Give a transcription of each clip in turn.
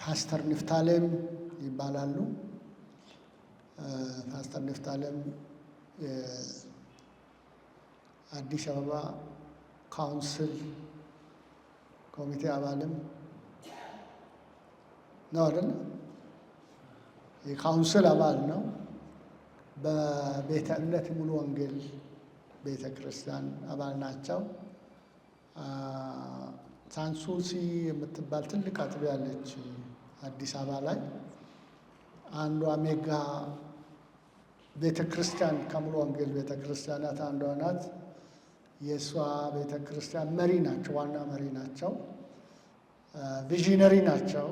ፓስተር ንፍታሌም ይባላሉ። ፓስተር ንፍታሌም የአዲስ አበባ ካውንስል ኮሚቴ አባልም ነው አይደል? የካውንስል አባል ነው። በቤተ እምነት ሙሉ ወንጌል ቤተ ክርስቲያን አባል ናቸው። ሳንሱሲ የምትባል ትልቅ አጥቢያ አለች አዲስ አበባ ላይ። አንዷ ሜጋ ቤተ ክርስቲያን ከሙሉ ወንጌል ቤተ ክርስቲያናት አንዷ ናት። የእሷ ቤተ ክርስቲያን መሪ ናቸው፣ ዋና መሪ ናቸው። ቪዥነሪ ናቸው።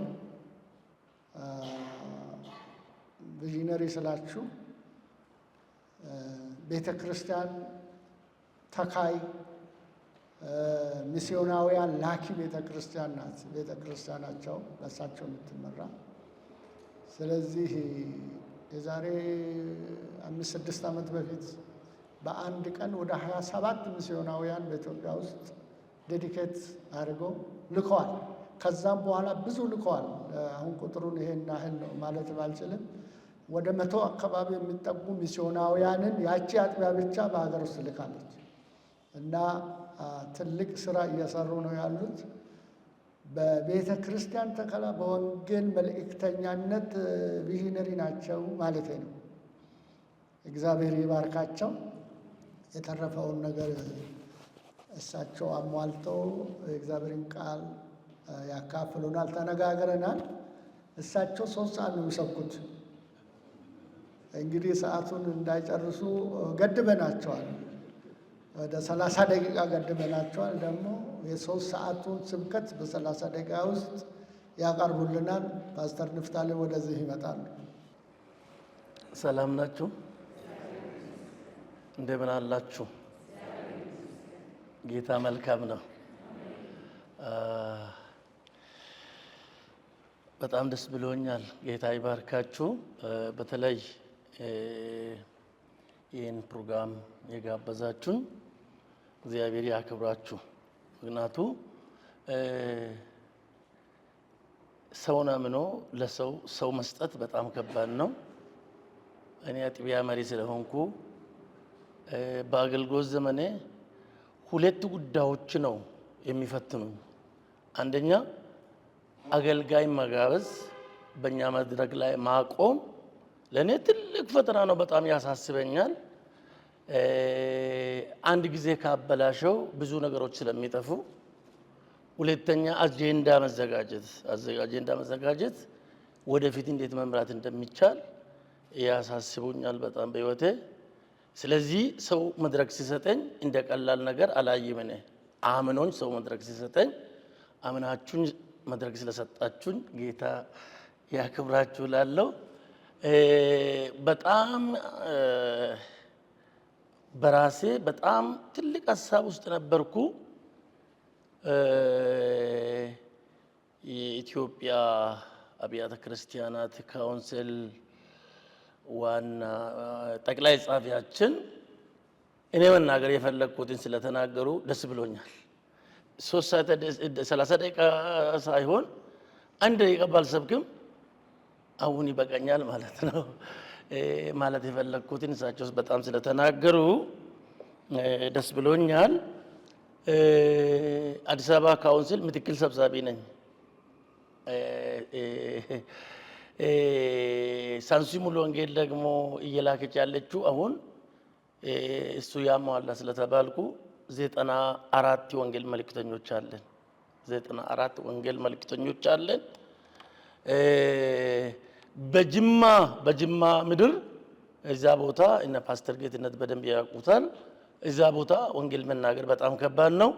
ቪዥነሪ ስላችሁ ቤተ ክርስቲያን ተካይ ሚስዮናውያን ላኪ ቤተ ክርስቲያን ናት። ቤተ ክርስቲያናቸው በእሳቸው የምትመራ። ስለዚህ የዛሬ 5-6 ዓመት በፊት በአንድ ቀን ወደ 27 ሚስዮናውያን በኢትዮጵያ ውስጥ ዴዲኬት አድርገው ልከዋል። ከዛም በኋላ ብዙ ልከዋል። አሁን ቁጥሩን ይሄን ያህል ነው ማለት ባልችልም ወደ 100 አካባቢ የሚጠጉ ሚስዮናውያንን ያቺ አጥቢያ ብቻ በሀገር ውስጥ ልካለች እና ትልቅ ስራ እየሰሩ ነው ያሉት። በቤተ ክርስቲያን ተከላ በወንጌል መልእክተኛነት ቪዥነሪ ናቸው ማለት ነው። እግዚአብሔር ይባርካቸው። የተረፈውን ነገር እሳቸው አሟልተው የእግዚአብሔርን ቃል ያካፍሉናል። ተነጋግረናል። እሳቸው 3 ሰዓት ነው የሚሰብኩት። እንግዲህ ሰዓቱን እንዳይጨርሱ ገድበናቸዋል። ወደ 30 ደቂቃ ገድበናቸዋል። ደግሞ የ3 ሰዓቱን ስብከት በ30 ደቂቃ ውስጥ ያቀርቡልናል። ፓስተር ንፍታሌም ወደዚህ ይመጣሉ። ሰላም ናችሁ? እንደምን አላችሁ? ጌታ መልካም ነው። በጣም ደስ ብሎኛል። ጌታ ይባርካችሁ። በተለይ ይህን ፕሮግራም የጋበዛችሁን እግዚአብሔር ያክብራችሁ። ምክንያቱ ሰውን አምኖ ለሰው መስጠት በጣም ከባድ ነው። እኔ አጥቢያ መሪ ስለሆንኩ በአገልግሎት ዘመኔ 2 ጉዳዮች ነው የሚፈትኑኝ። አንደኛ አገልጋይ መጋበዝ፣ በእኛ መድረክ ላይ ማቆም ለእኔ ትልቅ ፈተና ነው። በጣም ያሳስበኛል። አንድ ጊዜ ካበላሸው ብዙ ነገሮች ስለሚጠፉ። ሁለተኛ አጀንዳ መዘጋጀት ወደፊት እንዴት መምራት እንደሚቻል ያሳስቡኛል በጣም በህይወቴ። ስለዚህ ሰው መድረክ ሲሰጠኝ እንደ ቀላል ነገር አላየም። እኔ አምኖኝ ሰው መድረክ ሲሰጠኝ አምናችሁኝ መድረክ ስለሰጣችሁኝ ጌታ ያክብራችሁ ላለው በጣም በራሴ በጣም ትልቅ ሀሳብ ውስጥ ነበርኩ። የኢትዮጵያ አብያተ ክርስቲያናት ካውንስል ዋና ጠቅላይ ጻፊያችን እኔ መናገር የፈለግኩትን ስለተናገሩ ደስ ብሎኛል። 30 ደቂቃ ሳይሆን 1 ደቂቃ ባልሰብክም አሁን ይበቃኛል ማለት ነው። ማለት የፈለግኩትን እሳቸው በጣም ስለተናገሩ ደስ ብሎኛል። አዲስ አበባ ካውንስል ምክትል ሰብሳቢ ነኝ። ሳንሱሲ ሙሉ ወንጌል ደግሞ እየላከች ያለችው አሁን እሱ ያሟላ ስለተባልኩ 94 ወንጌል መልእክተኞች አለን። 94 ወንጌል መልእክተኞች አለን። በጅማ ምድር እዛ ቦታ እነ ፓስተር ጌትነት በደንብ ያውቁታል። እዛ ቦታ ወንጌል መናገር በጣም ከባድ ነው።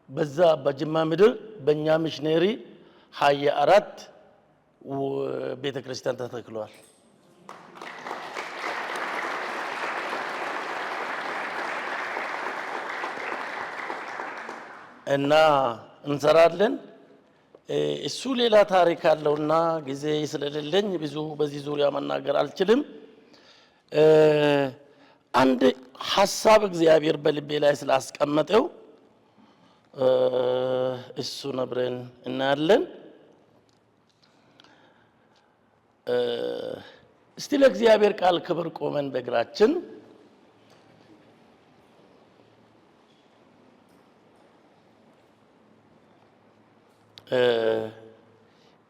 በዛ በጅማ ምድር በእኛ ሚሽነሪ 24 ቤተ ክርስቲያን ተተክሏል። እና እንሰራለን። እሱ ሌላ ታሪክ አለውና ጊዜ ስለሌለኝ ብዙ በዚህ ዙሪያ መናገር አልችልም። አንድ ሐሳብ እግዚአብሔር በልቤ ላይ ስላስቀመጠው እሱ ነብረን እናያለን። እስቲ ለእግዚአብሔር ቃል ክብር ቆመን በእግራችን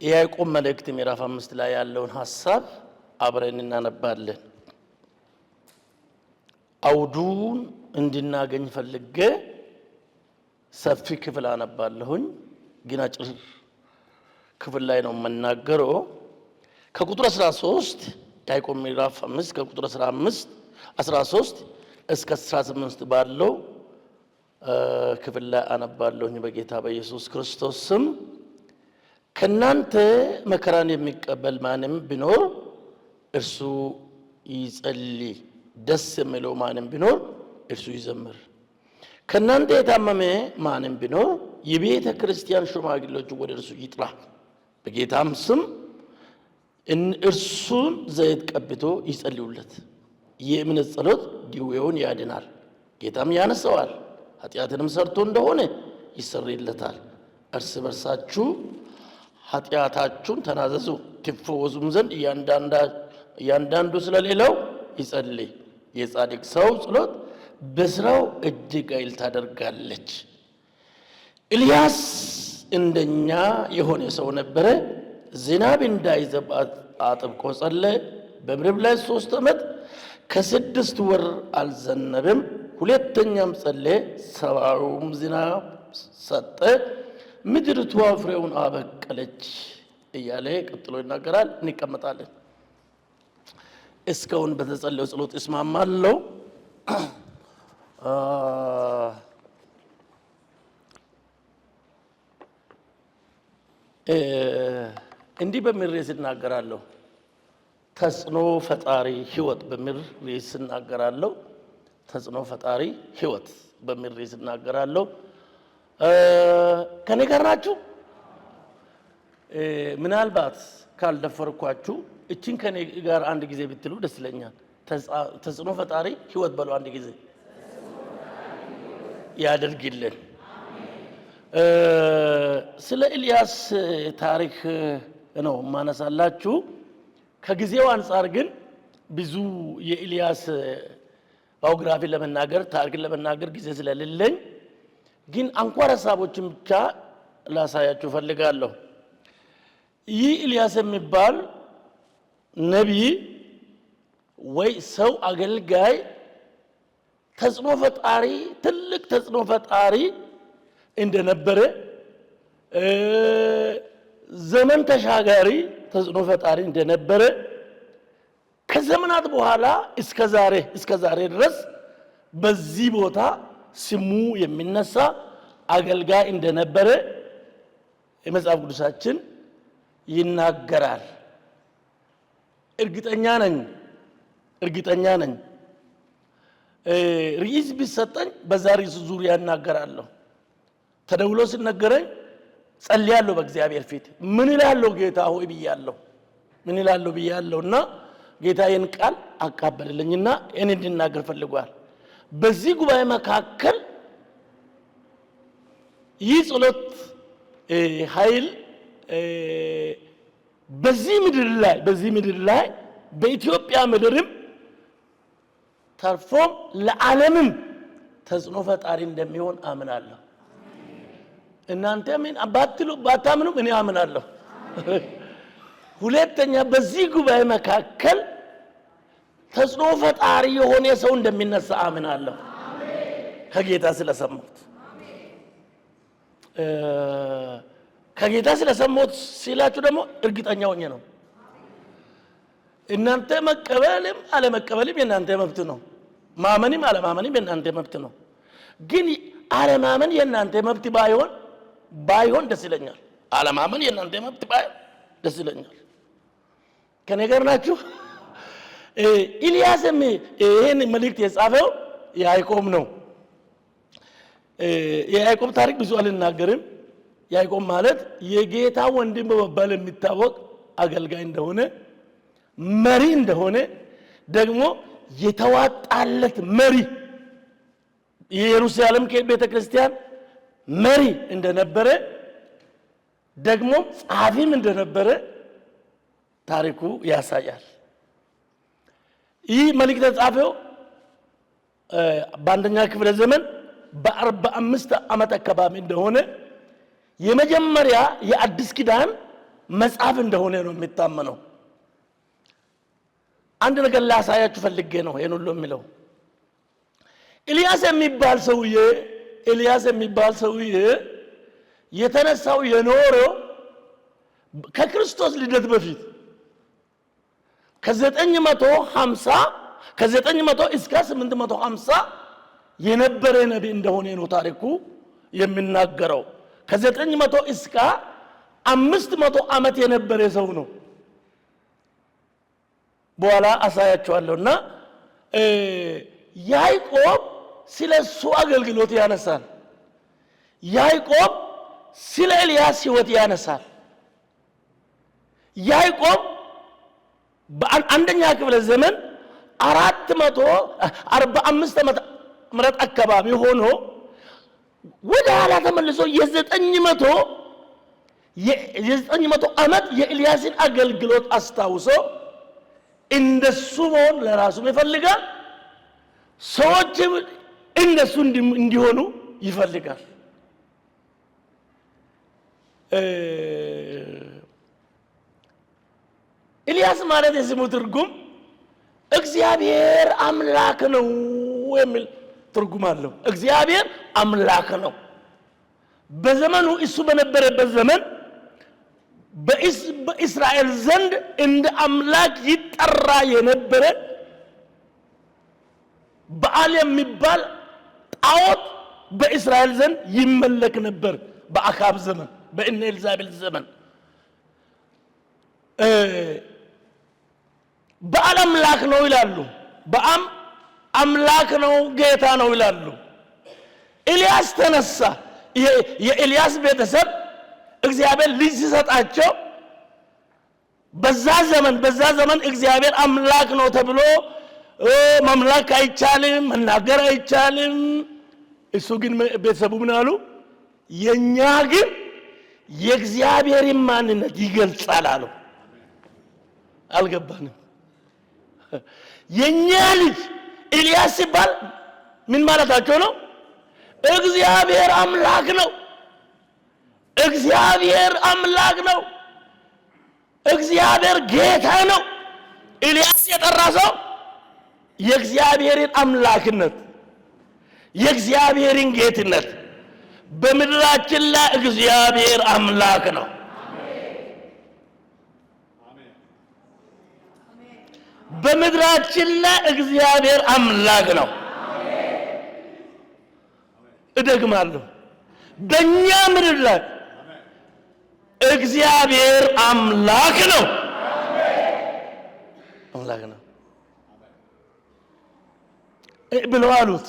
የያዕቆብ መልእክት ምዕራፍ 5 ላይ ያለውን ሐሳብ አብረን እናነባለን። አውዱን እንድናገኝ ፈልጌ ሰፊ ክፍል አነባለሁኝ፣ ግን አጭር ክፍል ላይ ነው የምናገረው። ከቁጥር 13 ያዕቆብ ምዕራፍ 5 ከቁጥር 13 እስከ 18 ባለው ክፍል ላይ አነባለሁኝ በጌታ በኢየሱስ ክርስቶስ ስም። ከናንተ መከራን የሚቀበል ማንም ቢኖር እርሱ ይጸልይ፣ ደስ የሚለው ማንም ቢኖር እርሱ ይዘምር። ከናንተ የታመመ ማንም ቢኖር የቤተ ክርስቲያን ሽማግሌዎች ወደ እርሱ ይጥራ፣ በጌታም ስም እርሱን ዘይት ቀብቶ ይጸልዩለት። የእምነት ጸሎት ድዌውን ያድናል፣ ጌታም ያነሳዋል። ኃጢአትንም ሰርቶ እንደሆነ ይሰረይለታል። እርስ በርሳችሁ ኃጢአታችሁን ተናዘዙ፣ ትፈወሱም ዘንድ እያንዳንዱ ስለሌለው ይጸልይ። የጻድቅ ሰው ጸሎት በስራው እጅግ ኃይል ታደርጋለች። ኤልያስ እንደኛ የሆነ ሰው ነበረ። ዝናብ እንዳይዘንብ አጥብቆ ጸለየ። በምድር ላይ 3 ዓመት ከ6 ወር አልዘነበም። ሁለተኛም ጸለየ፣ ሰማዩም ዝናብ ሰጠ፣ ምድሪቱ ፍሬውን አበቀለች እያለ ቀጥሎ ይናገራል። እንቀመጣለን። እስካሁን በተጸለየው ጸሎት እስማማለሁ። እንዲህ በሚል ርዕስ እናገራለሁ። ተጽዕኖ ፈጣሪ ህይወት በሚል ርዕስ እናገራለሁ። ተጽዕኖ ፈጣሪ ህይወት በሚል ርዕስ እናገራለሁ። ከኔ ጋር ናችሁ? ምናልባት ካልደፈርኳችሁ እቺን ከኔ ጋር አንድ ጊዜ ብትሉ ደስ ይለኛል። ተጽዕኖ ፈጣሪ ህይወት በሉ አንድ ጊዜ። ያደርግልን። ስለ ኤልያስ ታሪክ ነው ማነሳላችሁ። ከጊዜው አንፃር ግን ብዙ የኤልያስ ባዮግራፊ ለመናገር ታሪክን ለመናገር ጊዜ ስለሌለኝ ግን አንኳር ሐሳቦችን ብቻ ላሳያችሁ ፈልጋለሁ። ይህ ኤልያስ የሚባል ነቢይ ወይ ሰው አገልጋይ ተጽዕኖ ፈጣሪ ትልቅ ተጽዕኖ ፈጣሪ እንደነበረ ዘመን ተሻጋሪ ተጽዕኖ ፈጣሪ እንደነበረ ከዘመናት በኋላ እስከ ዛሬ ድረስ በዚህ ቦታ ስሙ የሚነሳ አገልጋይ እንደነበረ የመጽሐፍ ቅዱሳችን ይናገራል። እርግጠኛ ነኝ ርዕስ ቢሰጠኝ በዛ ርዕስ ዙሪያ እናገራለሁ። ተደውሎ ሲነገረኝ ጸልያለሁ በእግዚአብሔር ፊት ምን እላለሁ ጌታ ሆይ ብያለሁና ጌታዬን ቃል አቃበለልኝና እኔ እንድናገር ፈልጓል። በዚህ ጉባኤ መካከል ይህ ጸሎት ኃይል በዚህ ምድር ላይ በኢትዮጵያ ምድርም ተርፎም ለዓለምም ተጽዕኖ ፈጣሪ እንደሚሆን አምናለሁ። እናንተ ምን ባታምኑም እኔ አምናለሁ። ሁለተኛ በዚህ ጉባኤ መካከል ተጽዕኖ ፈጣሪ የሆነ ሰው እንደሚነሳ አምናለሁ። ከጌታ ስለሰማሁት ከጌታ ስለሰማሁት ሲላችሁ ደግሞ እርግጠኛ ሆኜ ነው። እናንተ መቀበልም አለመቀበልም የእናንተ መብት ነው። ማመንም አለማመንም የእናንተ መብት ነው። ግን አለማመን የእናንተ መብት ባይሆን ደስ ይለኛል። አለማመን የእናንተ መብት ባይሆን ደስ ይለኛል። ከኔ ጋር ናችሁ? ኤልያስም ይሄን መልእክት የጻፈው ያዕቆብ ነው። የያዕቆብ ታሪክ ብዙ አልናገርም። ያዕቆብ ማለት የጌታ ወንድም በመባል የሚታወቅ አገልጋይ እንደሆነ መሪ እንደሆነ ደግሞ የተዋጣለት መሪ የኢየሩሳሌም ቤተክርስቲያን መሪ እንደነበረ ደግሞ ጻፊም እንደነበረ ታሪኩ ያሳያል። ይህ መልእክት የተጻፈው በአንደኛ ክፍለ ዘመን በ45 ዓመት አካባቢ እንደሆነ የመጀመሪያ የአዲስ ኪዳን መጽሐፍ እንደሆነ ነው የሚታመነው። አንድ ነገር ላሳያችሁ ፈልጌ ነው ይሄን ሁሉ የሚለው። ኤልያስ የሚባል ሰውዬ የተነሳው የኖረው ከክርስቶስ ልደት በፊት ከ900 እስከ 850 የነበረ ነቢይ እንደሆነ ነው ታሪኩ የሚናገረው። ከ900 እስከ 500 ዓመት የነበረ ሰው ነው። በኋላ አሳያቸዋለሁና ያዕቆብ ስለሱ አገልግሎት ያነሳል። ያዕቆብ ስለ ኤልያስ ሕይወት ያነሳል። ያዕቆብ በአንደኛ ክፍለ ዘመን 445 ዓመት ምረት አካባቢ ሆኖ ወደ ኋላ ተመልሶ የ900 ዓመት የኤልያስን አገልግሎት አስታውሶ እንደሱ መሆን ለራሱ ይፈልጋል። ሰዎችም እንደሱ እንዲሆኑ ይፈልጋል። ኤልያስ ማለት የስሙ ትርጉም እግዚአብሔር አምላክ ነው የሚል ትርጉም አለው። እግዚአብሔር አምላክ ነው። በዘመኑ እሱ በነበረበት ዘመን በእስራኤል ዘንድ እንደ አምላክ ይጠራ የነበረ በዓል የሚባል ጣዖት በእስራኤል ዘንድ ይመለክ ነበር። በአካብ ዘመን፣ በእነ ኤልዛቤል ዘመን በዓል አምላክ ነው ይላሉ። በዓም አምላክ ነው፣ ጌታ ነው ይላሉ። ኤልያስ ተነሳ። የኤልያስ ቤተሰብ እግዚአብሔር ልጅ ሲሰጣቸው በዛ ዘመን እግዚአብሔር አምላክ ነው ተብሎ መምለክ አይቻልም፣ መናገር አይቻልም። እሱ ግን ቤተሰቡ ምን አሉ? የኛ ግን የእግዚአብሔርን ማንነት ይገልጻል አሉ። አልገባንም። የኛ ልጅ ኤልያስ ሲባል ምን ማለታቸው ነው? እግዚአብሔር አምላክ ነው። እግዚአብሔር አምላክ ነው። እግዚአብሔር ጌታ ነው። ኤልያስ የጠራ ሰው የእግዚአብሔርን አምላክነት፣ የእግዚአብሔርን ጌትነት በምድራችን ላይ እግዚአብሔር አምላክ ነው። በምድራችን ላይ እግዚአብሔር አምላክ ነው። እደግማለሁ፣ በእኛ ምድር ላይ እግዚአብሔር አምላክ ነው። አምላክ ነው ብለው አሉት።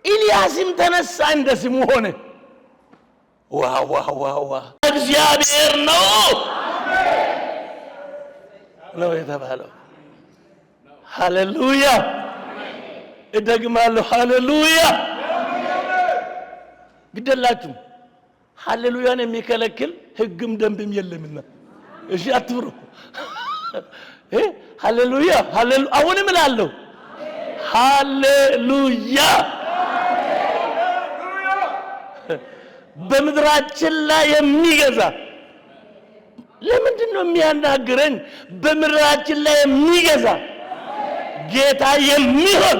ኤልያስም ተነሳ፣ እንደ ስሙ ሆነ። ዋው እግዚአብሔር ነው የተባለው። ሃሌሉያ! እደግማለሁ፣ ሃሌሉያ! ግደላችሁ ሃሌሉያን የሚከለክል ሕግም ደንብም የለምና እሺ አትፍሩ። ሃሌሉያ! አሁንም እላለሁ ሃሌሉያ! በምድራችን ላይ የሚገዛ ለምንድን ነው የሚያናግረኝ? በምድራችን ላይ የሚገዛ ጌታ የሚሆን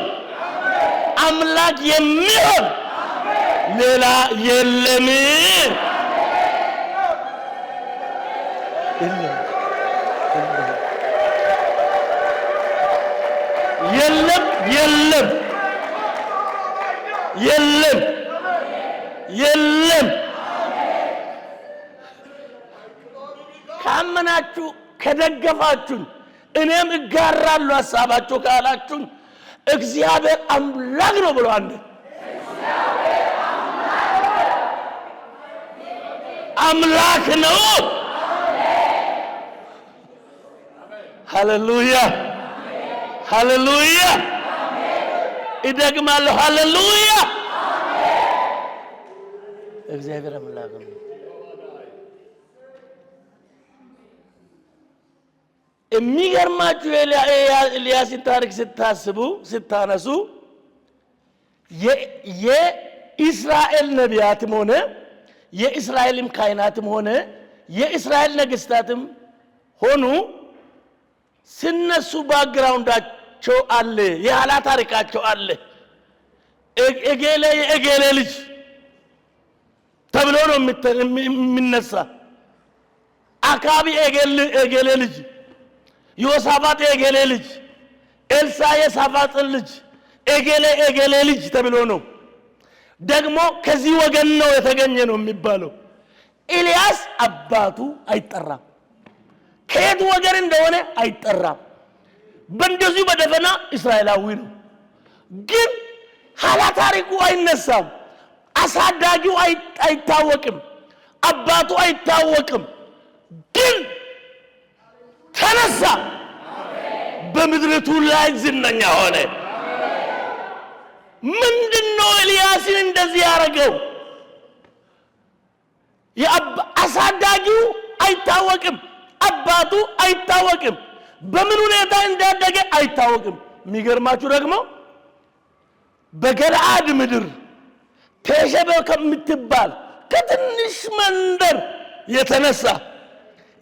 አምላክ የሚሆን ሌላ የለም። የለም። ካመናችሁ ከደገፋችሁ እኔም እጋራለሁ ሐሳባችሁ ካላችሁ እግዚአብሔር አምላክ ነው ብለዋል። አምላክ ነው። ሃሌሉያ! ሃሌሉያ! እደግማለሁ፣ ሃሌሉያ! እግዚአብሔር አምላክ ነው። የሚገርማችሁ ኤልያስን ታሪክ ስታነሱ የእስራኤል ነቢያትም ሆነ የእስራኤልም ካህናትም ሆነ የእስራኤል ነገስታትም ሆኑ ሲነሱ ባክግራውንዳቸው አለ፣ የኋላ ታሪካቸው አለ። እገሌ የእገሌ ልጅ ተብሎ ነው የሚነሳ። አካብ የእገሌ ልጅ፣ ዮሳፋጥ የእገሌ ልጅ፣ ኤልሳ የሳፋጥ ልጅ፣ እገሌ ልጅ ተብሎ ነው። ደግሞ ከዚህ ወገን ነው የተገኘ ነው የሚባለው። ኤልያስ አባቱ አይጠራም፣ ከየት ወገን እንደሆነ አይጠራም። በእንደዚሁ በደፈና እስራኤላዊ ነው። ግን ኋላ ታሪኩ አይነሳም። አሳዳጊው አይታወቅም፣ አባቱ አይታወቅም። ግን ተነሳ፣ በምድሪቱ ላይ ዝነኛ ሆነ። ምንድነው ኤልያስን እንደዚህ ያደረገው? አሳዳጊው አይታወቅም፣ አባቱ አይታወቅም፣ በምን ሁኔታ እንዳደገ አይታወቅም። የሚገርማችሁ ደግሞ በገለዓድ ምድር ቴሸበ ከምትባል ከትንሽ መንደር የተነሳ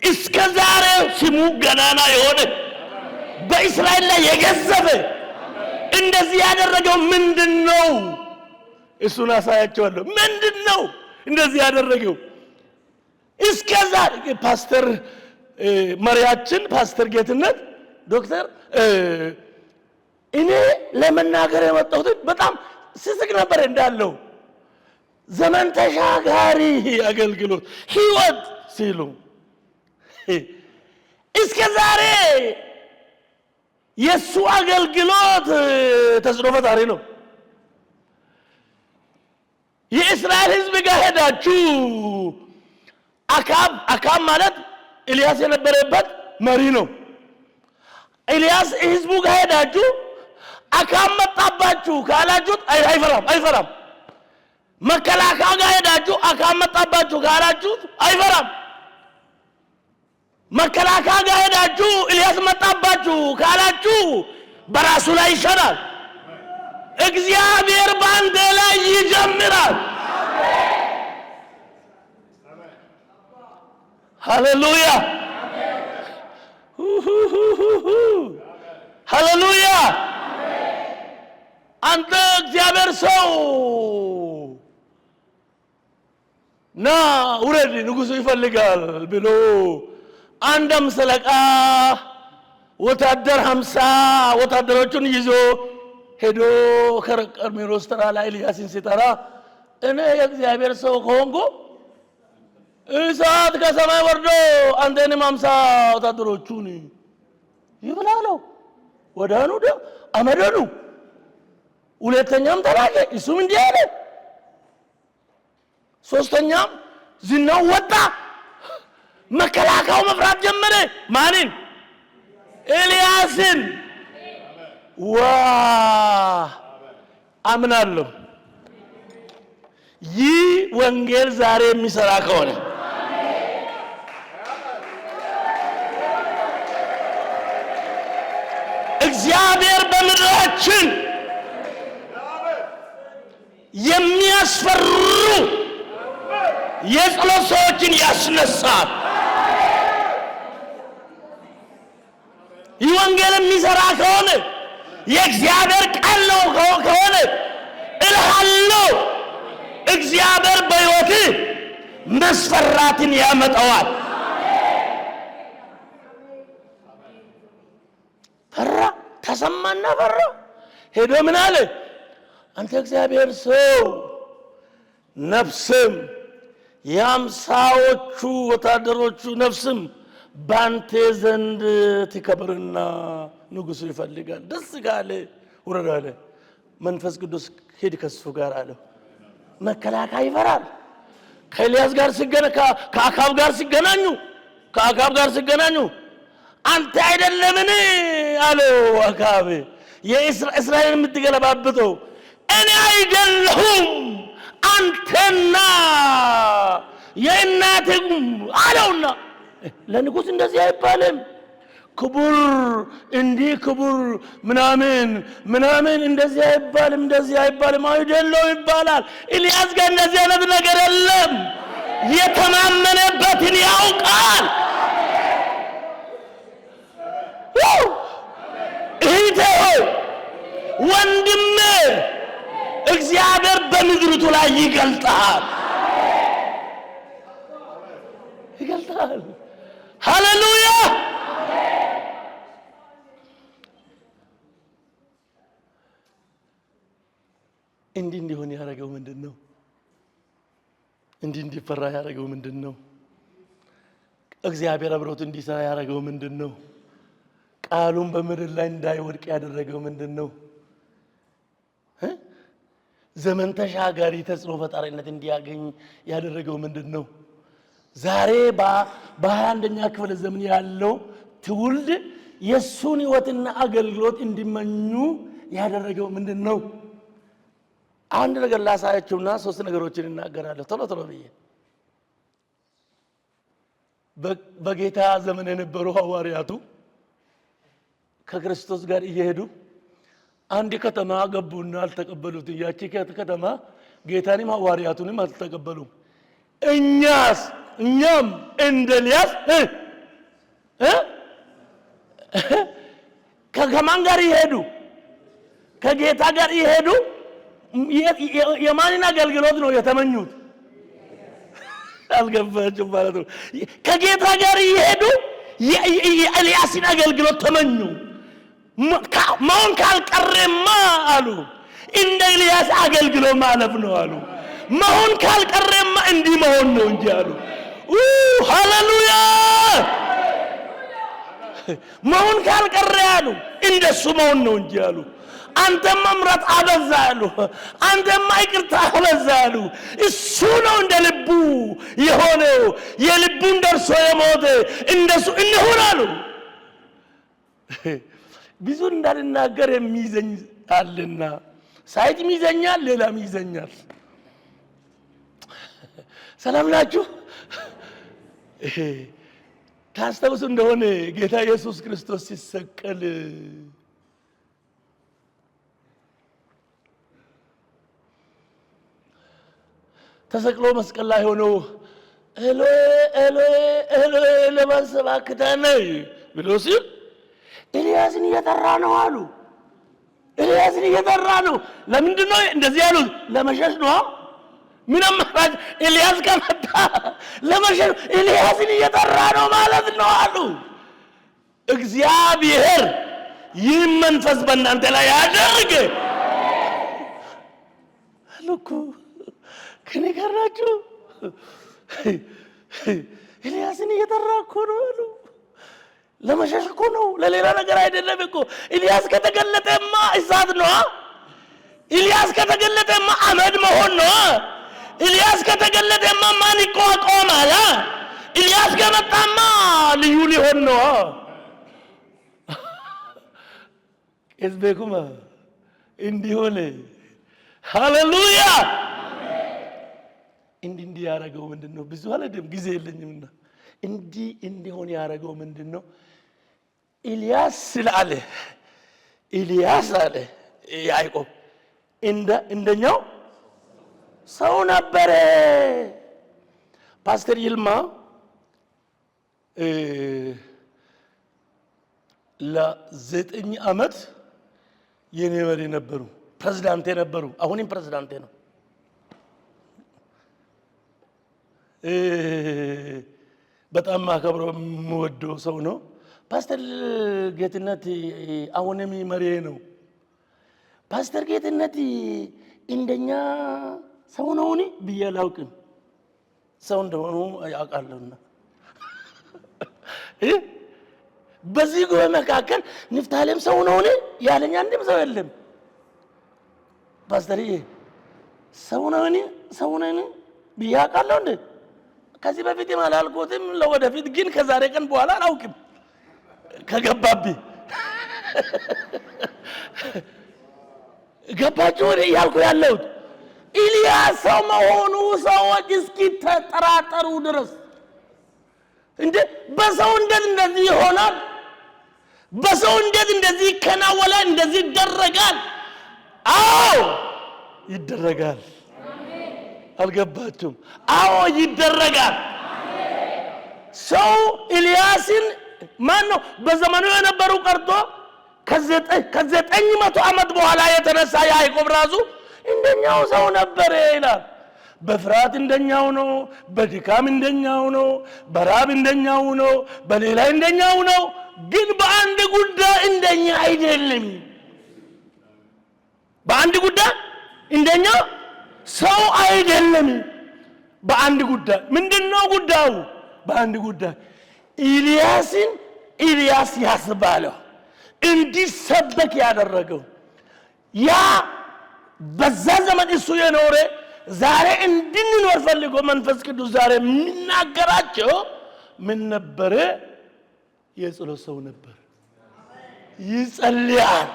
እስከ ዛሬ ስሙ ገናና የሆነ በእስራኤል ላይ የገዘፈ እንደዚህ ያደረገው ምንድነው? እሱን አሳያቸዋለሁ። ምንድነው እንደዚህ ያደረገው? እስከዛ ፓስተር መሪያችን ፓስተር ጌትነት ዶክተር እኔ ለመናገር የመጣሁት በጣም ስስቅ ነበር እንዳለው ዘመን ተሻጋሪ አገልግሎት ህይወት ሲሉ እስከ ዛሬ የሱ አገልግሎት ተጽዕኖ ፈጣሪ ነው። የእስራኤል ህዝብ ጋር ሄዳችሁ አካብ ማለት ኤልያስ የነበረበት መሪ ነው። ኤልያስ ህዝቡ ጋር ሄዳችሁ አካብ መጣባችሁ ካላችሁት አይፈራም። መከላከያ ጋር ሄዳችሁ አካብ መጣባችሁ ካላችሁት አይፈራም። መከላከያ ጋር ሄዳችሁ ኤልያስ መጣባችሁ ካላችሁ በራሱ ላይ ይሸናል። እግዚአብሔር ባንተ ላይ ይጀምራል። ሃሌሉያ ሃሌሉያ። አንተ እግዚአብሔር ሰው ና ውረድ ንጉሱ ይፈልጋል ብሎ አንድ አምሳለቃ ወታደር 50 ወታደሮቹን ይዞ ሄዶ ከቀርሜሎስ ተራራ ላይ ኤልያስን ሲጠራ እኔ የእግዚአብሔር ሰው ከሆንኩ እሳት ከሰማይ ወርዶ አንተንም 50 ወታደሮቹን ይብላለው። ወዳኑ አመደኑ። ሁለተኛም ተላከ፣ እሱም እንዲህ አለ። ሶስተኛም ዝናው ወጣ። መከላከያው መፍራት ጀመረ። ማንን? ኤልያስን። ዋ አምናለሁ ይህ ወንጌል ዛሬ የሚሰራ ከሆነ እግዚአብሔር በምድራችን የሚያስፈሩ የጸሎት ሰዎችን ያስነሳል። ይህ ወንጌል የሚሰራ ከሆነ የእግዚአብሔር ቃል ነው ከሆነ እልሃለሁ እግዚአብሔር በሕይወት መስፈራትን ያመጣዋል። ፈራ፣ ተሰማና ፈራ። ሄዶ ምን አለ? አንተ እግዚአብሔር ሰው ነፍስም የአምሳዎቹ ወታደሮቹ ነፍስም ባንተ ዘንድ ትከብርና ንጉሱ ይፈልጋል። ደስ ካለ ውረድ አለ። መንፈስ ቅዱስ ሂድ ከሱ ጋር አለው። መከላከያ ይፈራል። ከኤልያስ ጋር ከአካብ ጋር ሲገናኙ አንተ አይደለምን አለው አካብ። የእስራኤል የምትገለባብጠው እኔ አይደለሁም አንተና የእናትህ አለውና ለንጉስ እንደዚህ አይባልም። ክቡር እንዲህ ክቡር ምናምን እንደዚህ አይባልም አይደለም ይባላል። ኤልያስ ጋር እንደዚህ አይነት ነገር የለም። የተማመነበትን ያውቃል። እህቴ ወንድሜ እግዚአብሔር በምድሪቱ ላይ ይገልጣል። ሃሌሉያ። እንዲህ እንዲሆን ያደረገው ምንድነው? እንዲፈራ ያደረገው ምንድነው? እግዚአብሔር አብሮት እንዲሰራ ያደረገው ምንድነው? ቃሉን በምድር ላይ እንዳይወድቅ ያደረገው ምንድነው? ዘመን ተሻጋሪ ተጽዕኖ ፈጣሪነት እንዲያገኝ ያደረገው ምንድነው? ዛሬ በ21ኛ ክፍለ ዘመን ያለው ትውልድ የሱን ሕይወትና አገልግሎት እንዲመኙ ያደረገው ምንድነው? አንድ ነገር ላሳያችሁና 3 ነገሮችን እናገራለሁ ቶሎ ብዬ። በጌታ ዘመን የነበሩ ሐዋርያቱ ከክርስቶስ ጋር እየሄዱ አንድ ከተማ ገቡና አልተቀበሉት። ያቺ ከተማ ጌታንም ሐዋርያቱንም አልተቀበሉም። እኛም እንደ ኤልያስ ከማን ጋር ይሄዱ? ከጌታ ጋር ይሄዱ። የማንን አገልግሎት ነው የተመኙት? አልገባችሁም ማለት ነው። ከጌታ ጋር ይሄዱ የኤልያስን አገልግሎት ተመኙ። መሆን ካልቀረማ አሉ እንደ ኤልያስ አገልግሎ ማለፍ ነው አሉ። መሆን ካልቀረማ እንዲህ መሆን ነው እንጂ አሉ። ሃሌሉያ። መሆን ካልቀረ አሉ እንደሱ መሆን ነው እንጂ አሉ። አንተማ ምሕረት አበዛ አሉ። አንተማ ይቅርታ አበዛ አሉ። እሱ ነው እንደ ልቡ የሆነው የልቡን ደርሶ የሞተ እንደሱ እንሁን አሉ። ብዙ እንዳልናገር የሚይዘኝ አለና ሳይትም ይዘኛል፣ ሌላም ይዘኛል። ሰላም ናችሁ? ታስታውሱ እንደሆነ ጌታ ኢየሱስ ክርስቶስ ሲሰቀል ተሰቅሎ መስቀል ላይ ሆኖ ኤሎይ ኤሎይ ኤሎይ ለማ ሰበቅታኒ ብሎ ሲል ኤልያስን እየጠራ ነው አሉ። ኤልያስን እየጠራ ነው። ለምንድን ነው እንደዚህ ያሉት? ለመሸሽ ነው። ምንም ማለት ኤልያስ ከመጣ ለመሸሽ ኤልያስን እየጠራ ነው ማለት ነው አሉ። እግዚአብሔር ይህ መንፈስ በእናንተ ላይ ያደርግ አልኩ። ከኔ ጋር ናችሁ? ኤልያስን እየጠራ እኮ ነው አሉ። ለመሸሽ እኮ ነው፣ ለሌላ ነገር አይደለም እኮ። ኤልያስ ከተገለጠማ እሳት ነው። ኤልያስ ከተገለጠማ አመድ መሆን ነው። ኤልያስ ከተገለጠማ ማን ይቋቋማል? ኤልያስ ከመጣማ ልዩ ሊሆን ነው። እስቤኩማ እንዲሆነ ሃሌሉያ። እንዲህ ያደረገው ምንድነው? ብዙ አለደም ጊዜ የለኝምና እንዲሆን ያደረገው ምንድነው? ኤልያስ ስላለ ኤልያስ አለ ያዕቆብ እንደኛው ሰው ነበረ። ፓስተር ይልማ ለ9 ዓመት የኔ መሪ ነበሩ፣ ፕሬዝዳንቴ ነበሩ። አሁንም ፕሬዝዳንቴ ነው። በጣም አከብረው የምወደው ሰው ነው። ፓስተር ጌትነት አሁንም መሪዬ ነው። ፓስተር ጌትነት እንደኛ ሰው ነውኒ ብዬ አላውቅም። ሰው እንደሆኑ ያውቃለሁና በዚህ ጉባኤ መካከል ንፍታሌም ሰው ነውኒ ያለኝ አንድም ሰው የለም። ፓስተርዬ ሰው ነውኒ ብዬ አውቃለሁ እንዴ? ከዚህ በፊትም አላልኩትም፣ ለወደፊት ግን ከዛሬ ቀን በኋላ አላውቅም። ከገባብኝ ገባችሁ እያልኩ ያለሁት ኤልያስ ሰው መሆኑ ሰዎች እስኪተጠራጠሩ ድረስ እንደ በሰው እንደዚህ ይሆናል በሰው እንዴት እንደዚህ ይከናወናል? እንደዚህ ይደረጋል? አዎ ይደረጋል። አልገባችሁም? አዎ ይደረጋል። ሰው ኤልያስን ማን ነው በዘመኑ የነበሩ ቀርቶ ከ900 ዓመት በኋላ የተነሳ ያዕቆብ ራሱ እንደኛው ሰው ነበር ይላል። በፍርሃት እንደኛው ነው፣ በድካም እንደኛው ነው፣ በራብ እንደኛው ነው፣ በሌላ እንደኛው ነው። ግን በአንድ ጉዳይ እንደኛ አይደለም። በአንድ ጉዳይ እንደኛ ሰው አይደለም። በአንድ ጉዳይ ምንድነው ጉዳዩ? በአንድ ጉዳይ ኤልያስን ኤልያስ ያስባለው እንዲሰበክ ያደረገው ያ በዛ ዘመን እሱ የኖረ ዛሬ እንድንኖር ፈልጎ መንፈስ ቅዱስ ዛሬ የሚናገራቸው ምን ነበር? የጸሎት ሰው ነበር። ይጸልያል።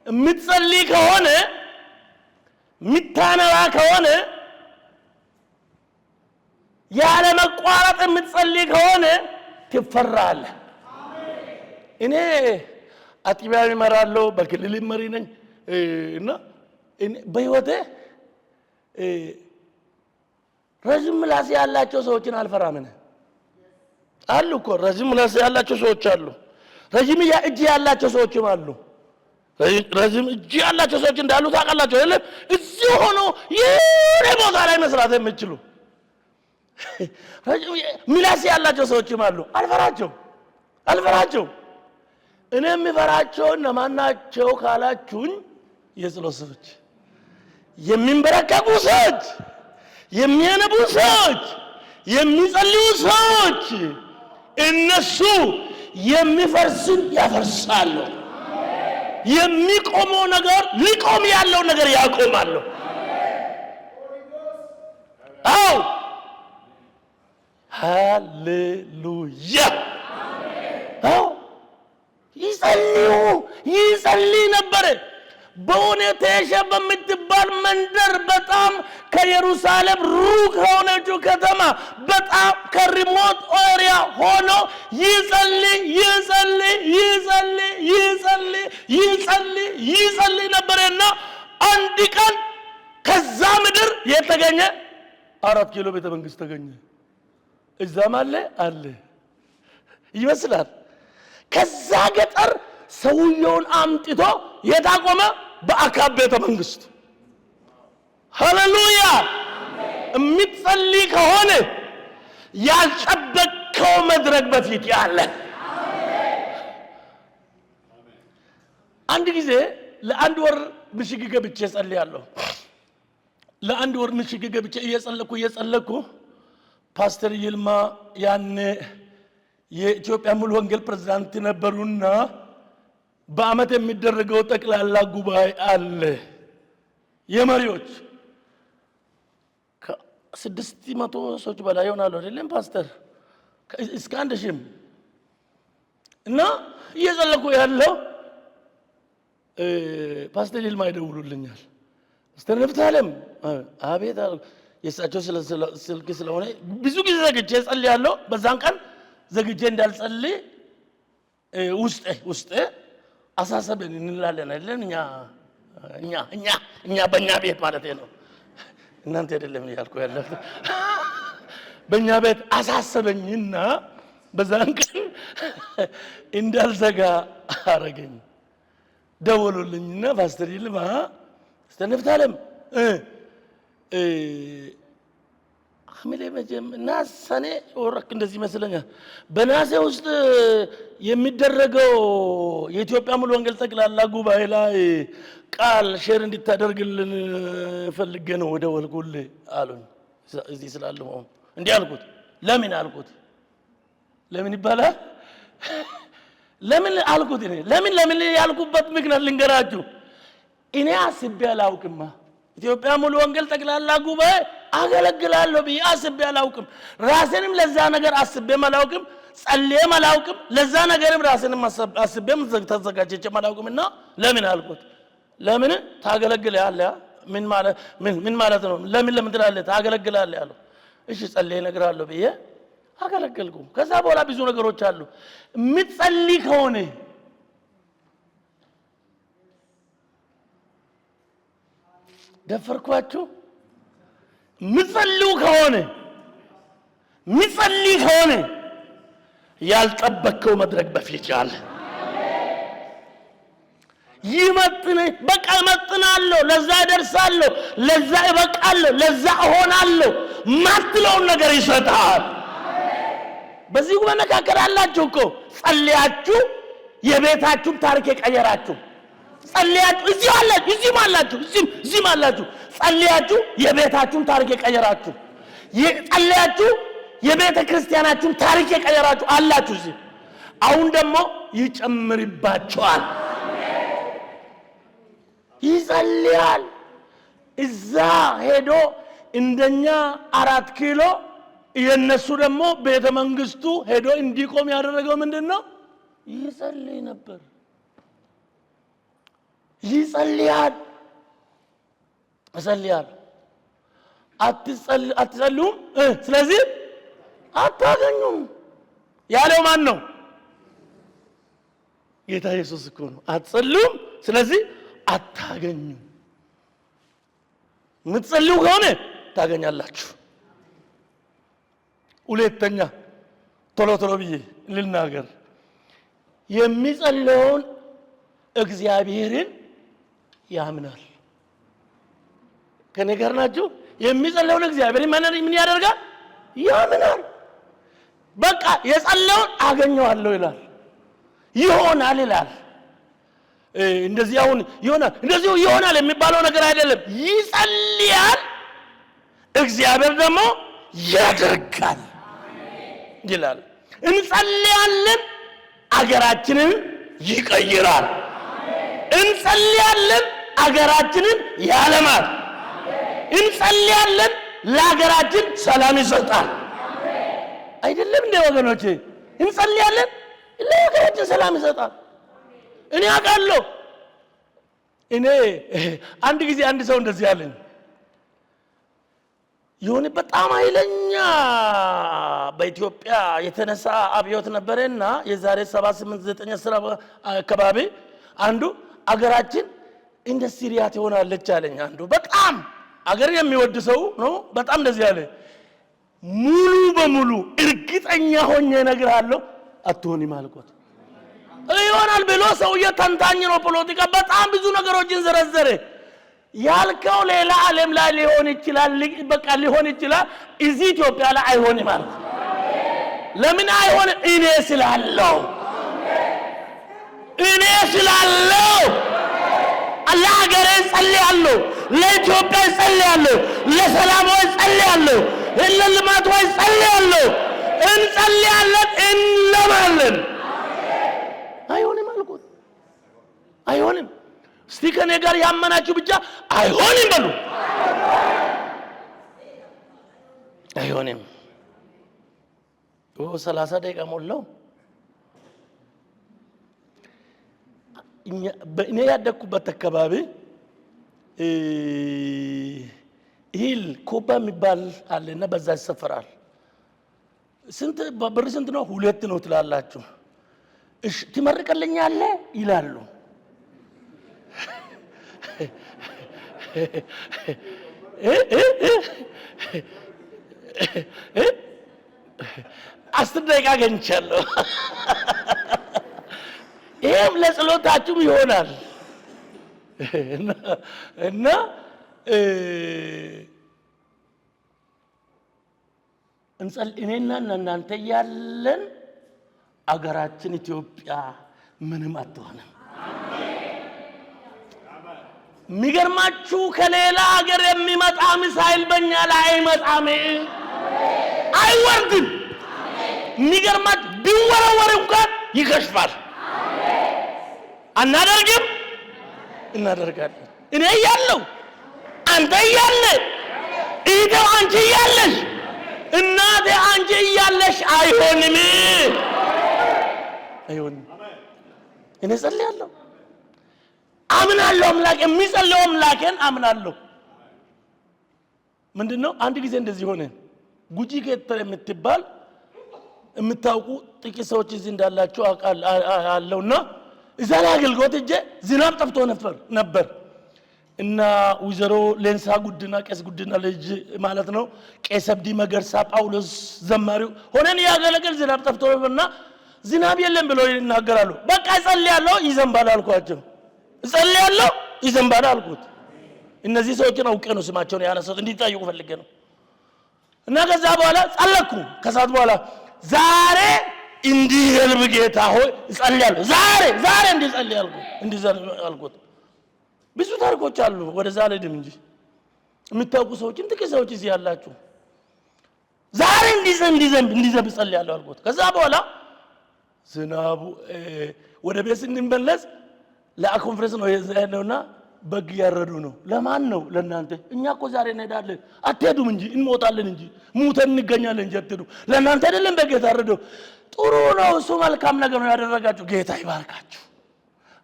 የምትጸልይ ከሆነ የምታነባ ከሆነ ያለ መቋረጥ የምትጸልይ ከሆነ ትፈራለህ። እኔ አጥቢያ እመራለሁ፣ በክልል መሪ ነኝ እና በህይወቴ ረጅም ምላስ ያላቸው ሰዎችን አልፈራም። አሉ እኮ ረጅም ምላስ ያላቸው ሰዎች አሉ። ረጅም እጅ ያላቸው ሰዎችም አሉ። ረጅም እጅ ያላቸው ሰዎች እንዳሉ ታውቃላችሁ አይደል? እዚህ ሆኖ የሆነ ቦታ ላይ መስራት የሚችሉ ረጅም ምላስ ያላቸው ሰዎችም አሉ። አልፈራቸው። እኔ የምፈራቸው እነማን ናቸው ካላችሁኝ፣ የጸሎት ሰዎች፣ የሚንበረከኩ ሰዎች፣ የሚያነቡ ሰዎች፣ የሚጸልዩ ሰዎች። እነሱ የሚፈርስን ያፈርሳሉ። የሚቆመው ነገር ሊቆም ያለው ነገር ያቆማሉ። አዎ ሃሌሉያ። አዎ ይጸልይ ነበር። በኦኔቴሸ በምትባል መንደር በጣም ከኢየሩሳሌም ሩቅ ሆነችው ከተማ በጣም ከሪሞት ኤሪያ ሆኖ ይጸልይ ነበርና አንድ ቀን ከዛ ምድር የተገኘ 4 ኪሎ ቤተ መንግስት ተገኘ። እዛም አለ ይመስላል። ከዛ ገጠር ሰውየውን አምጥቶ የታቆመ በአካብ ቤተ መንግስት። ሃሌሉያ። የምትጸልይ ከሆነ ያልጨበቅከው መድረክ በፊት ያለ። አንድ ጊዜ ለአንድ ወር ምሽግ ገብቼ ጸልያለሁ። ለአንድ ወር ምሽግ ገብቼ እየጸለኩ ፓስተር ይልማ ያኔ የኢትዮጵያ ሙሉ ወንጌል ፕሬዝዳንት ነበሩና በአመት የሚደረገው ጠቅላላ ጉባኤ አለ የመሪዎች ከ600 ሰዎች በላይ ይሆናሉ አይደለም ፓስተር? እስከ 1000 እና እየጸለኩ ያለው ፓስተር ይልማ ይደውሉልኛል። ፓስተር ነፍታለም አቤት አሉ። የእሳቸው ስልክ ስለሆነ ብዙ ጊዜ ዘግቼ ጸልያለሁ። በዛን ቀን ዘግቼ እንዳልጸልይ ውስጤ አሳሰበኝ። እንላለን አይደለም እኛ በእኛ ቤት ማለት ነው፣ እናንተ አይደለም ያልኩ ያለው። በእኛ ቤት አሳሰበኝና በዛን ቀን እንዳልዘጋ አረገኝ። ደወሉልኝና ፓስተር ይልማ ስተነፍታለም ሐምሌ እና ሰኔ ወርክ እንደዚህ መስለኛል በናሴ ውስጥ የሚደረገው የኢትዮጵያ ሙሉ ወንጌል ጠቅላላ ጉባኤ ላይ ቃል ሼር እንድታደርግልን ፈልጌ ነው ወደ ወልጉልህ አሉኝ። እዚህ ስላለው እንዲህ አልኩት። ለምን አልኩት? ለምን ይባላል? ለምን አልኩት? ለምን ያልኩበት ምክንያት ልንገራችሁ። እኔ አስቤ አላውቅማ ኢትዮጵያ ሙሉ ወንጌል ጠቅላላ ጉባኤ አገለግላለሁ ብዬ አስቤ አላውቅም። ራሴንም ለዛ ነገር አስቤም አላውቅም፣ ጸልዬም አላውቅም። ለዛ ነገርም ራሴንም አስቤም ተዘጋጅቼም አላውቅምና ለምን አልኩት። ለምን ታገለግላለህ? ምን ማለት ነው? ለምን ትላለህ? ታገለግላለህ አለው። እሺ ጸልዬ እነግርሃለሁ ብዬ አገለገልኩም። ከዛ በኋላ ብዙ ነገሮች አሉ። የምትጸልይ ከሆነ ደፈርኳችሁ። የምትጸልዩ ከሆነ ያልጠበቅከው መድረክ በፊት ያለ ይመጥነ በቃ እመጥናለሁ፣ ለዛ እደርሳለሁ፣ ለዛ እበቃለሁ፣ ለዛ እሆናለሁ ማትለውን ነገር ይሰጣል። በዚህ መካከል አላችሁ እኮ ጸልያችሁ የቤታችሁን ታሪክ የቀየራችሁ፣ ጸልያችሁ እዚህም አላችሁ ጸልያችሁ የቤታችሁን ታሪክ የቀየራችሁ፣ ጸልያችሁ የቤተ ክርስቲያናችሁን ታሪክ የቀየራችሁ አላችሁ እዚህ። አሁን ደግሞ ይጨምርባችኋል። ይጸልያል። እዛ ሄዶ እንደኛ 4 ኪሎ የነሱ ደግሞ ቤተ መንግስቱ ሄዶ እንዲቆም ያደረገው ምንድነው? ይጸልይ ነበር። ይጸልያል። አትጸልዩም፣ ስለዚህ አታገኙም ያለው ማን ነው? ጌታ ኢየሱስ እኮ ነው። አትጸልዩም፣ ስለዚህ አታገኙም። የምትጸልዩ ከሆነ ታገኛላችሁ። ሁለተኛ ቶሎ ብዬ ልናገር፣ የሚጸልየውን እግዚአብሔርን ያምናል። ከኔ ጋር ናችሁ? የሚጸልየውን እግዚአብሔርን ምን ያደርጋል? ያምናል። በቃ የጸለየውን አገኘዋለሁ ይላል፣ ይሆናል ይላል። እንደዚህ አሁን ይሆናል የሚባለው ነገር አይደለም። ይጸልያል፣ እግዚአብሔር ደግሞ ያደርጋል ይላል። እንጸልያለን፣ አገራችንን ይቀይራል። እንጸልያለን፣ አገራችንን ያለማል። እንጸልያለን፣ ለሀገራችን ሰላም ይሰጣል። አይደለም እንደ ወገኖቼ? እንጸልያለን፣ ለሀገራችን ሰላም ይሰጣል። እኔ አውቃለሁ። እኔ አንድ ጊዜ አንድ ሰው እንደዚህ አለኝ። የሆነ በጣም ኃይለኛ በኢትዮጵያ የተነሳ አብዮት ነበረና የዛሬ 78-9 አካባቢ አንዱ አገራችን እንደ ሲሪያ ትሆናለች አለኝ። አንዱ በጣም አገር የሚወድ ሰው ነው። በጣም እንደዚህ አለ። ሙሉ በሙሉ እርግጠኛ ሆኜ እነግርሃለሁ አትሆንም አልኩት። ይሆናል ብሎ ሰውዬ ተንታኝ ነው፣ ፖለቲካ በጣም ብዙ ነገሮችን ዘረዘረ። ያልከው ሌላ ዓለም ላይ ሊሆን ይችላል፣ በቃ ሊሆን ይችላል፣ እዚህ ኢትዮጵያ ላይ አይሆንም ማለት። ለምን አይሆንም? እኔ ስላለው ለሀገሬ ጸልያለሁ፣ ለኢትዮጵያ ጸልያለሁ፣ ለሰላም ጸልያለሁ፣ ለልማት ጸልያለሁ። እንጸልያለን፣ እንለማለን። አይሆንም አልኩት። አይሆንም። እስቲ ከኔ ጋር ያመናችሁ ብቻ አይሆንም በሉ። አይሆንም። 30 ደቂቃ ሞላው። እኔ ያደኩበት አካባቢ ይል ኮባ የሚባል አለና በዛ ይሰፈራል። ስንት ብር ስንት ነው? 2 ነው ትላላችሁ። እሺ ትመርቀልኛለህ ይላሉ። አስር ደቂቃ አገኝቻለሁ። ይሄም ለጸሎታችሁም ይሆናል እና እኔና እናንተ ያለን አገራችን ኢትዮጵያ ምንም አትሆንም። የሚገርማችሁ ከሌላ ሀገር የሚመጣ ሚሳኤል በእኛ ላይ አይመጣም፣ አይወርድም። የሚገርማችሁ ቢወረወር እንኳን ይከሽፋል። አናደርግም፣ እናደርጋለን። እኔ እያለሁ አንተ እያለ እህቴው አንቺ እያለሽ እናቴ አንቺ እያለሽ አይሆንም፣ አይሆንም። እኔ ጸልያለሁ፣ አምናለሁ። አምላክ የሚጸልየው አምላኬን አምናለሁ። ምንድነው? አንድ ጊዜ እንደዚህ ሆነ። ጉጂ ገጠር የምትባል የምታውቁ ጥቂት ሰዎች እዚህ እንዳላችሁ አለውና እዛ ላይ አገልግሎት እጄ ዝናብ ጠፍቶ ነበር እና ወይዘሮ ሌንሳ ጉድና ቄስ ጉድና ልጅ ማለት ነው ቄስ አብዲ መገርሳ ጳውሎስ ዘማሪው ሆነን ያገለግል ዝናብ ጠፍቶ ነበርና ዝናብ የለም ብለው ይናገራሉ። በቃ ጸልያለሁ ይዘንባል አልኳቸው። ጸልያለሁ ይዘንባል አልኩት። እነዚህ ሰዎችን አውቄ ነው ስማቸውን ያነሳሁት እንዲጠይቁ ፈልጌ ነው። እና ከዛ በኋላ ጸለይኩ። ከሰዓት በኋላ ዛሬ እንዲህ ይልብ ጌታ ሆይ ጸልያለሁ ዛሬ እንዲህ ጸልያለሁ እንዲህ አልኩት። ብዙ ታሪኮች አሉ ወደዛ ለድም እንጂ የምታውቁ ሰዎችን ጥቂት ሰዎች እዚህ ያላችሁ ዛሬ እንዲዘንብ ጸልያለሁ አልኩት። ከዛ በኋላ ዝናቡ ወደ ቤት ስንመለስ ለኮንፈረንስ ነው የዘነውና በግ ያረዱ ነው። ለማን ነው? ለእናንተ። እኛ እኮ ዛሬ እንሄዳለን። አትሄዱም እንጂ እንሞታለን እንጂ ሙተን እንገኛለን እንጂ አትሄዱ። ለእናንተ አይደለም በግ የታረደው። ጥሩ ነው፣ እሱ መልካም ነገር ነው ያደረጋችሁ፣ ጌታ ይባርካችሁ።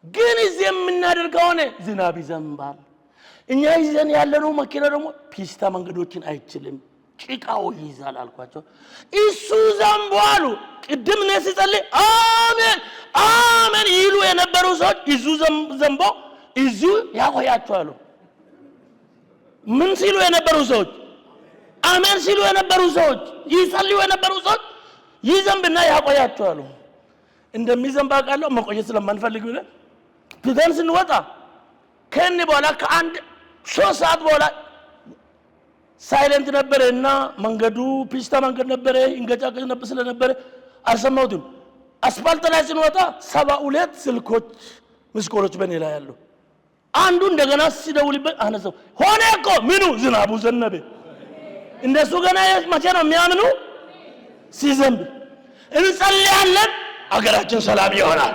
ግን እዚህ የምናደርገው ሆነ ዝናብ ይዘንባል። እኛ ይዘን ያለነው መኪና ደግሞ ፒስታ መንገዶችን አይችልም፣ ጭቃው ይይዛል አልኳቸው። እሱ ዘንቧል። ቅድም ነው ሲጸልይ አሜን አሜን ይሉ የነበሩ ሰዎች እሱ ዘንቦ እዙ ያቆያቸዋል። ምን ሲሉ የነበሩ ሰዎች አሜን ሲሉ የነበሩ ሰዎች ይጸልዩ የነበሩ ሰዎች ይዘንብና ያቆያቸዋል። እንደሚዘንባ ቃለው መቆየት ስለማንፈልግ ብለ ትተን ስንወጣ ከእኔ በኋላ ከአንድ 3 ሰዓት በኋላ ሳይለንት ነበረና መንገዱ ፒስታ መንገድ ነበረ እንገጫገጭ ነበር ስለነበረ አልሰማሁትም። አስፋልት ላይ ስንወጣ 72 ስልኮች ምስኮሮች በኔ ላይ ያሉ አንዱ እንደገና ሲደውልበት አነሳው። ሆነ እኮ ምኑ ዝናቡ ዘነበ። እንደሱ ገና መቼ ነው የሚያምኑ? ሲዘንብ። እንጸልያለን አገራችን ሰላም ይሆናል።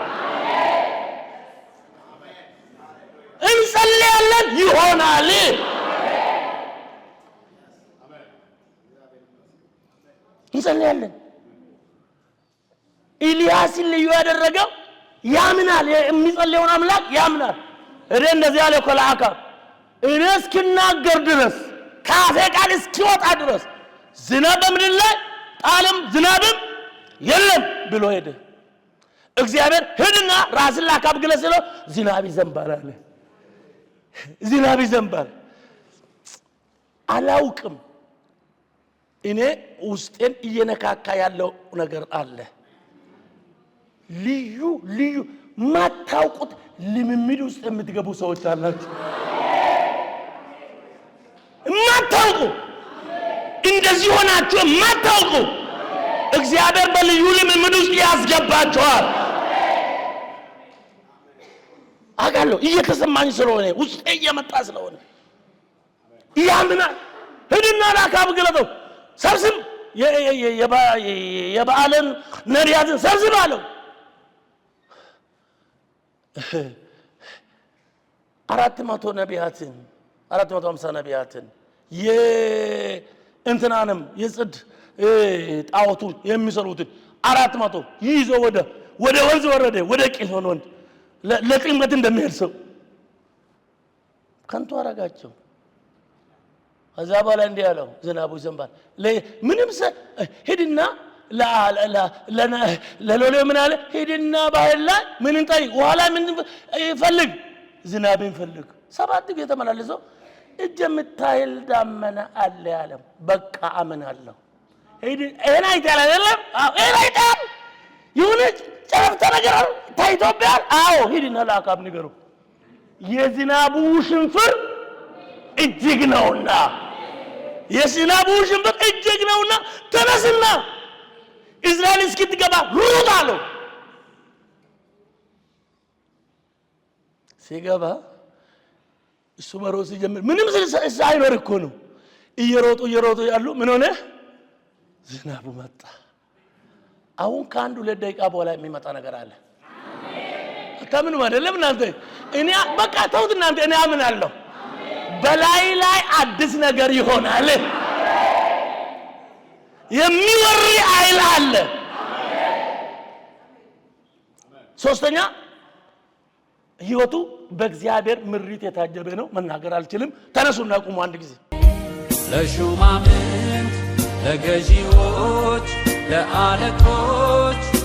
እንጸልያለን ይሆናል። እንጸልያለን። ኢልያስን ልዩ ያደረገው ያምናል። የሚጸልየውን አምላክ ያምናል። እኔ እንደዚህ ያለ ኮላካ እኔ እስክናገር ድረስ ካፌ ቃል እስኪወጣ ድረስ ዝናብ በምድር ላይ ጣልም ዝናብም የለም ብሎ ሄደ። እግዚአብሔር ሄድና ራስን ለአካብ ግለጽ ሲለው ዝናብ ይዘንባል አለ። ዝናብ ይዘንባል። አላውቅም። እኔ ውስጤን እየነካካ ያለው ነገር አለ። ልዩ ማታውቁት ልምምድ ውስጥ የምትገቡ ሰዎች አላችሁ። ማታውቁ እንደዚህ ሆናችሁ ማታውቁ እግዚአብሔር በልዩ ልምምድ ውስጥ ያስገባችኋል። አጋለሁ እየተሰማኝ ስለሆነ ውስጤ እየመጣ ስለሆነ ያምናል። ሄድና ለአካብ ግለጠው ሰብስብ የበዓልን ነቢያትን ሰብስብ አለው። 400 ነቢያትን 450 ነቢያትን የእንትናንም የጽድ ጣዖቱን የሚሰሩትን 400 ይዞ ወደ ወንዝ ወረደ። ወደ ቂሶን ወንዝ ለጥምቀት እንደሚሄድ ሰው ከንቱ አረጋቸው። ከዛ በኋላ እንዲህ ያለው ዝናቡ ይዘንባል። ምንም ሄድና ለሎሌ ምን አለ? ሄድና ባህር ላይ ምን እንጠይቅ፣ ውሃ ላይ ምን ይፈልግ? ዝናብን ፈልግ። 7 ጊዜ ተመላለሰው እጅ የምታይል ዳመና አለ ያለው። በቃ አምናለሁ። ይሄን አይተሃል አይደለም? አዎ ይሄን አይተሃል። ይሁንስ ጨረፍታ ነገር ታይቶብሃል? አዎ ሂድና ለአካብ ንገረው የዝናቡ ሽንፍር እጅግ ነውና፣ የዝናቡ ሽንፍር እጅግ ነውና ተነስና እስራኤል እስኪትገባ ሩጥ አለው። ሲገባ እሱ መሮጥ ሲጀምር ምንም ሳይኖር እኮ ነው። እየሮጡ ያሉ ምን ሆነ? ዝናቡ መጣ። አሁን ከአንድ 2 ደቂቃ በኋላ የሚመጣ ነገር አለ። አታምኑም አይደለም እናንተ? እኔ በቃ ተውት እናንተ። እኔ አምናለሁ በላይ አዲስ ነገር ይሆናል። የሚወሪ ኃይል አለ። ሶስተኛ ህይወቱ በእግዚአብሔር ምሪት የታጀበ ነው። መናገር አልችልም። ተነሱና ቁሙ አንድ ጊዜ። ለሹማምንት ለገዢዎች ለአለቆች